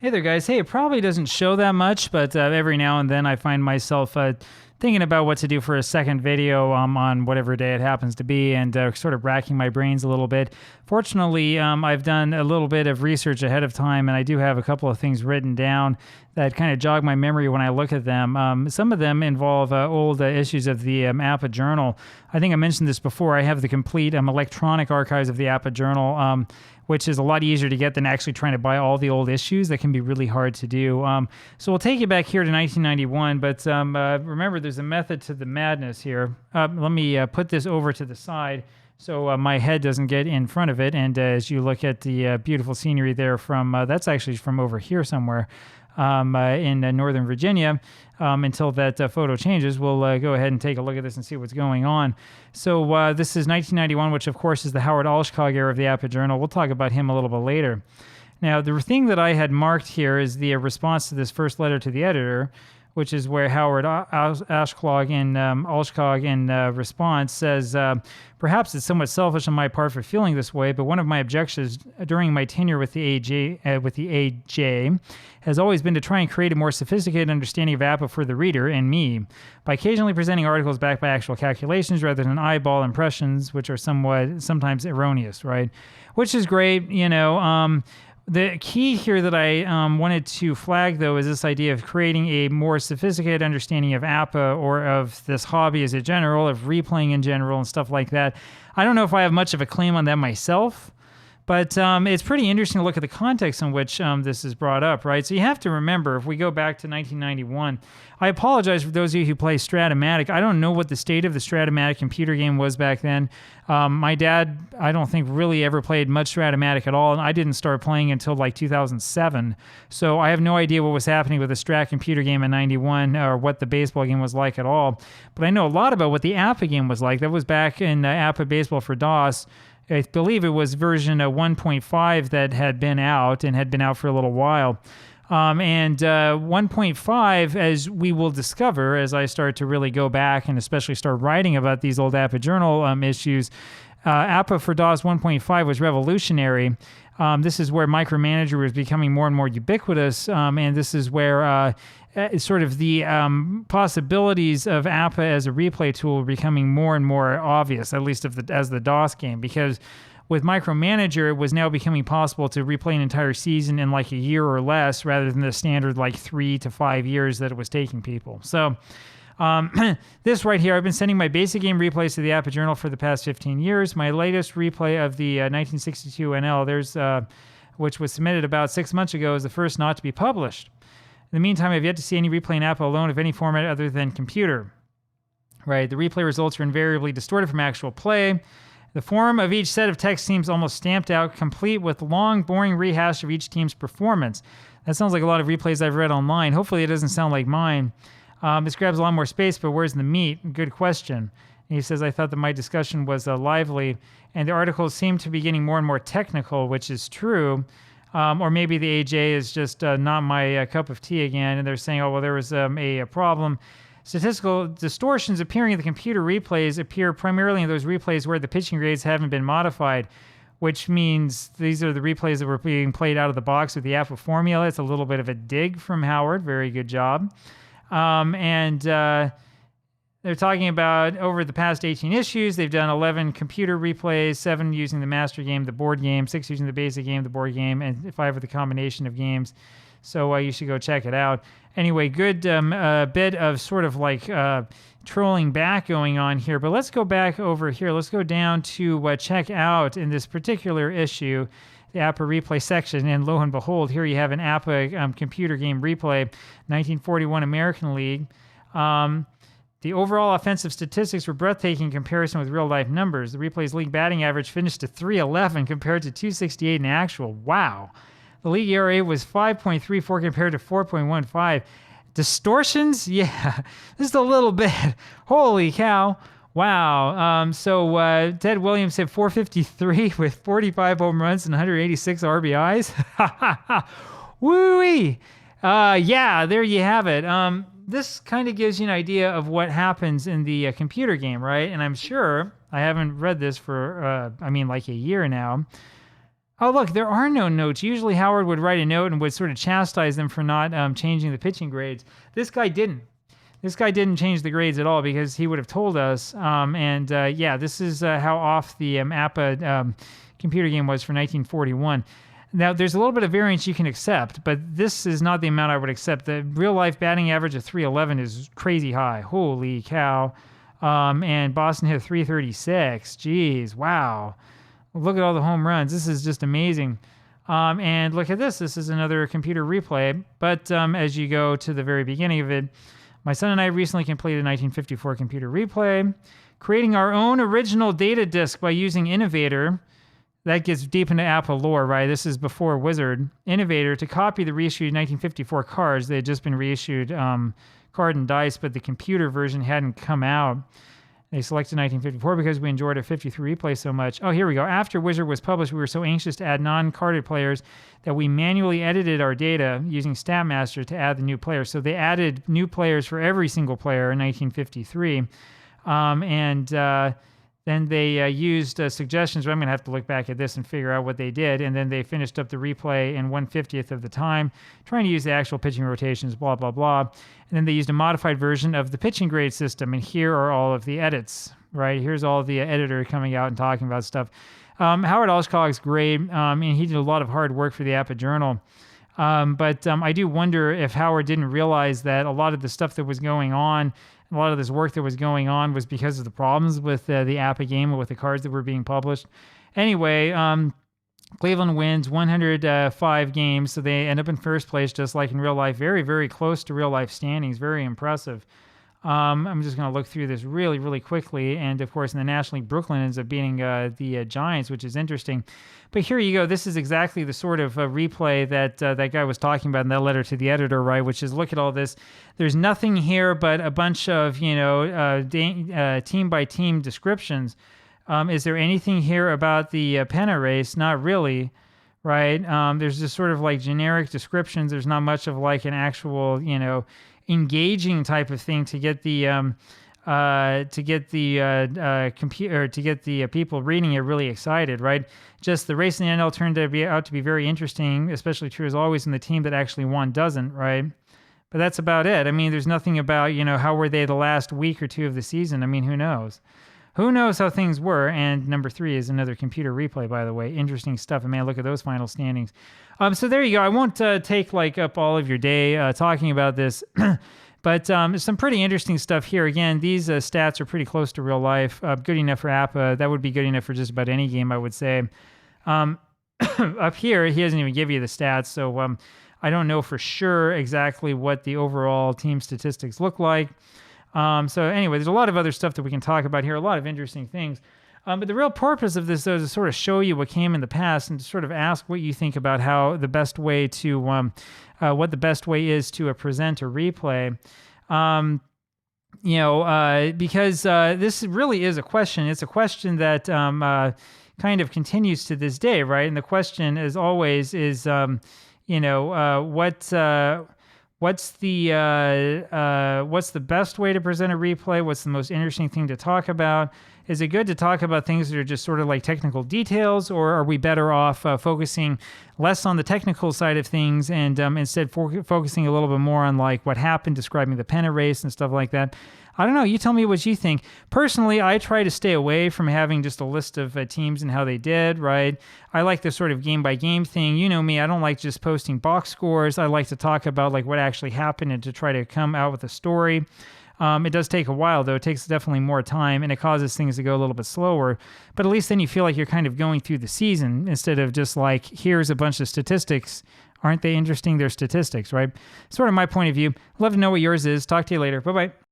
Hey there, guys. Hey, it probably doesn't show that much, but every now and then I find myself thinking about what to do for a second video on whatever day it happens to be, and sort of racking my brains a little bit. Fortunately, I've done a little bit of research ahead of time, and I do have a couple of things written down that kind of jog my memory when I look at them. Some of them involve old issues of the APBA journal. I think I mentioned this before. I have the complete electronic archives of the APBA journal, which is a lot easier to get than actually trying to buy all the old issues. That can be really hard to do. So we'll take you back here to 1991, but remember, there's a method to the madness here. Let me put this over to the side so my head doesn't get in front of it. And as you look at the beautiful scenery there from, that's actually from over here somewhere in Northern Virginia, until that photo changes, we'll go ahead and take a look at this and see what's going on. So this is 1991, which of course is the Howard Alshkog era of the APBA journal. We'll talk about him a little bit later. Now, the thing that I had marked here is the response to this first letter to the editor, which is where Howard Alshkog in response says, perhaps it's somewhat selfish on my part for feeling this way, but one of my objections during my tenure with the AJ has always been to try and create a more sophisticated understanding of APBA for the reader and me by occasionally presenting articles backed by actual calculations rather than eyeball impressions, which are sometimes erroneous, right? Which is great, you know. The key here that I wanted to flag, though, is this idea of creating a more sophisticated understanding of APBA or of this hobby as a general, of replaying in general and stuff like that. I don't know if I have much of a claim on that myself, but it's pretty interesting to look at the context in which this is brought up, right? So you have to remember, if we go back to 1991, I apologize for those of you who play Strat-O-Matic. I don't know what the state of the Strat-O-Matic computer game was back then. My dad, I don't think, really ever played much Strat-O-Matic at all, and I didn't start playing until like 2007. So I have no idea what was happening with the Strat computer game in 91 or what the baseball game was like at all. But I know a lot about what the APBA game was like. That was back in APBA Baseball for DOS. I believe it was version 1.5 that had been out and had been out for a little while. And 1.5, as we will discover as I start to really go back and especially start writing about these old APBA journal issues, APBA for DOS 1.5 was revolutionary. This is where Micromanager was becoming more and more ubiquitous, and this is where sort of the possibilities of APBA as a replay tool were becoming more and more obvious, at least as the DOS game, because with Micromanager, it was now becoming possible to replay an entire season in like a year or less, rather than the standard like 3 to 5 years that it was taking people. So this right here, I've been sending my basic game replays to the APBA journal for the past 15 years. My latest replay of the 1962 NL, which was submitted about 6 months ago, is the first not to be published. In the meantime, I've yet to see any replay in APBA alone of any format other than computer. Right, the replay results are invariably distorted from actual play. The form of each set of text seems almost stamped out, complete with long, boring rehash of each team's performance. That sounds like a lot of replays I've read online. Hopefully it doesn't sound like mine. This grabs a lot more space, but where's the meat? Good question. And he says, I thought that my discussion was lively, and the articles seem to be getting more and more technical, which is true. Or maybe the AJ is just not my cup of tea again, and they're saying, oh, well, there was a problem. Statistical distortions appearing in the computer replays appear primarily in those replays where the pitching grades haven't been modified, which means these are the replays that were being played out of the box with the APBA formula. It's a little bit of a dig from Howard. Very good job. They're talking about over the past 18 issues, they've done 11 computer replays, 7 using the master game, the board game, 6 using the basic game, the board game, and 5 with the combination of games. So you should go check it out. Anyway, good bit of sort of like trolling back going on here. But let's go back over here. Let's go down to check out in this particular issue, the APBA replay section. And lo and behold, here you have an APBA computer game replay, 1941 American League. The overall offensive statistics were breathtaking in comparison with real-life numbers. The replay's league batting average finished to 311 compared to 268 in actual. Wow. The league ERA was 5.34 compared to 4.15. Distortions? Yeah, just a little bit. Holy cow. Wow. So Ted Williams hit 453 with 45 home runs and 186 RBIs. Woo-wee. Yeah, there you have it. This kind of gives you an idea of what happens in the computer game, right? And I'm sure, I haven't read this for, like a year now. Oh, look, there are no notes. Usually Howard would write a note and would sort of chastise them for not changing the pitching grades. This guy didn't. This guy didn't change the grades at all because he would have told us. Yeah, this is how off the APBA computer game was for 1941. Now, there's a little bit of variance you can accept, but this is not the amount I would accept. The real-life batting average of 311 is crazy high. Holy cow. And Boston hit 336. Jeez, wow. Look at all the home runs. This is just amazing. And look at this. This is another computer replay. But as you go to the very beginning of it, my son and I recently completed a 1954 computer replay, creating our own original data disk by using Innovator. That gets deep into APBA lore, right? This is before Wizard. Innovator to copy the reissued 1954 cards. They had just been reissued card and dice, but the computer version hadn't come out. They selected 1954 because we enjoyed our 53 replay so much. Oh, here we go. After Wizard was published, we were so anxious to add non-carded players that we manually edited our data using StatMaster to add the new players. So they added new players for every single player in 1953. Then they used suggestions. But I'm going to have to look back at this and figure out what they did. And then they finished up the replay in 1/50th of the time, trying to use the actual pitching rotations, blah, blah, blah. And then they used a modified version of the pitching grade system. And here are all of the edits, right? Here's all the editor coming out and talking about stuff. Howard Alshcogg's great, and he did a lot of hard work for the APBA Journal. But I do wonder if Howard didn't realize that a lot of the stuff that was going on, a lot of this work that was going on was because of the problems with the APBA game and with the cards that were being published. Anyway, Cleveland wins 105 games, so they end up in first place, just like in real life. Very, very close to real life standings. Very impressive. I'm just going to look through this really, really quickly. And, of course, in the National League, Brooklyn ends up beating the Giants, which is interesting. But here you go. This is exactly the sort of replay that that guy was talking about in that letter to the editor, right, which is look at all this. There's nothing here but a bunch of, team-by-team descriptions. Is there anything here about the pennant race? Not really, right? There's just sort of like generic descriptions. There's not much of like an actual, engaging type of thing to get the people reading it really excited, right? Just the race in the NL turned out to be very interesting, especially true as always when the team that actually won doesn't, right? But that's about it. I mean, there's nothing about, how were they the last week or two of the season? I mean, who knows? Who knows how things were? And number 3 is another computer replay, by the way. Interesting stuff. And man, look at those final standings. So there you go. I won't take up all of your day talking about this, but some pretty interesting stuff here. Again, these stats are pretty close to real life. Good enough for APBA. That would be good enough for just about any game, I would say. Up here, he doesn't even give you the stats, so I don't know for sure exactly what the overall team statistics look like. So anyway, there's a lot of other stuff that we can talk about here, a lot of interesting things. But the real purpose of this, though, is to sort of show you what came in the past and to sort of ask what you think about how the best way to, what the best way is to present a replay. Because this really is a question. It's a question that kind of continues to this day, right? And the question, as always, is, what's the best way to present a replay? What's the most interesting thing to talk about? Is it good to talk about things that are just sort of like technical details, or are we better off focusing less on the technical side of things and instead focusing a little bit more on like what happened, describing the pennant race and stuff like that? I don't know. You tell me what you think. Personally, I try to stay away from having just a list of teams and how they did, right? I like the sort of game-by-game thing. You know me, I don't like just posting box scores. I like to talk about like what actually happened and to try to come out with a story. It does take a while, though. It takes definitely more time, and it causes things to go a little bit slower. But at least then you feel like you're kind of going through the season instead of just like, here's a bunch of statistics. Aren't they interesting? They're statistics, right? Sort of my point of view. Love to know what yours is. Talk to you later. Bye-bye.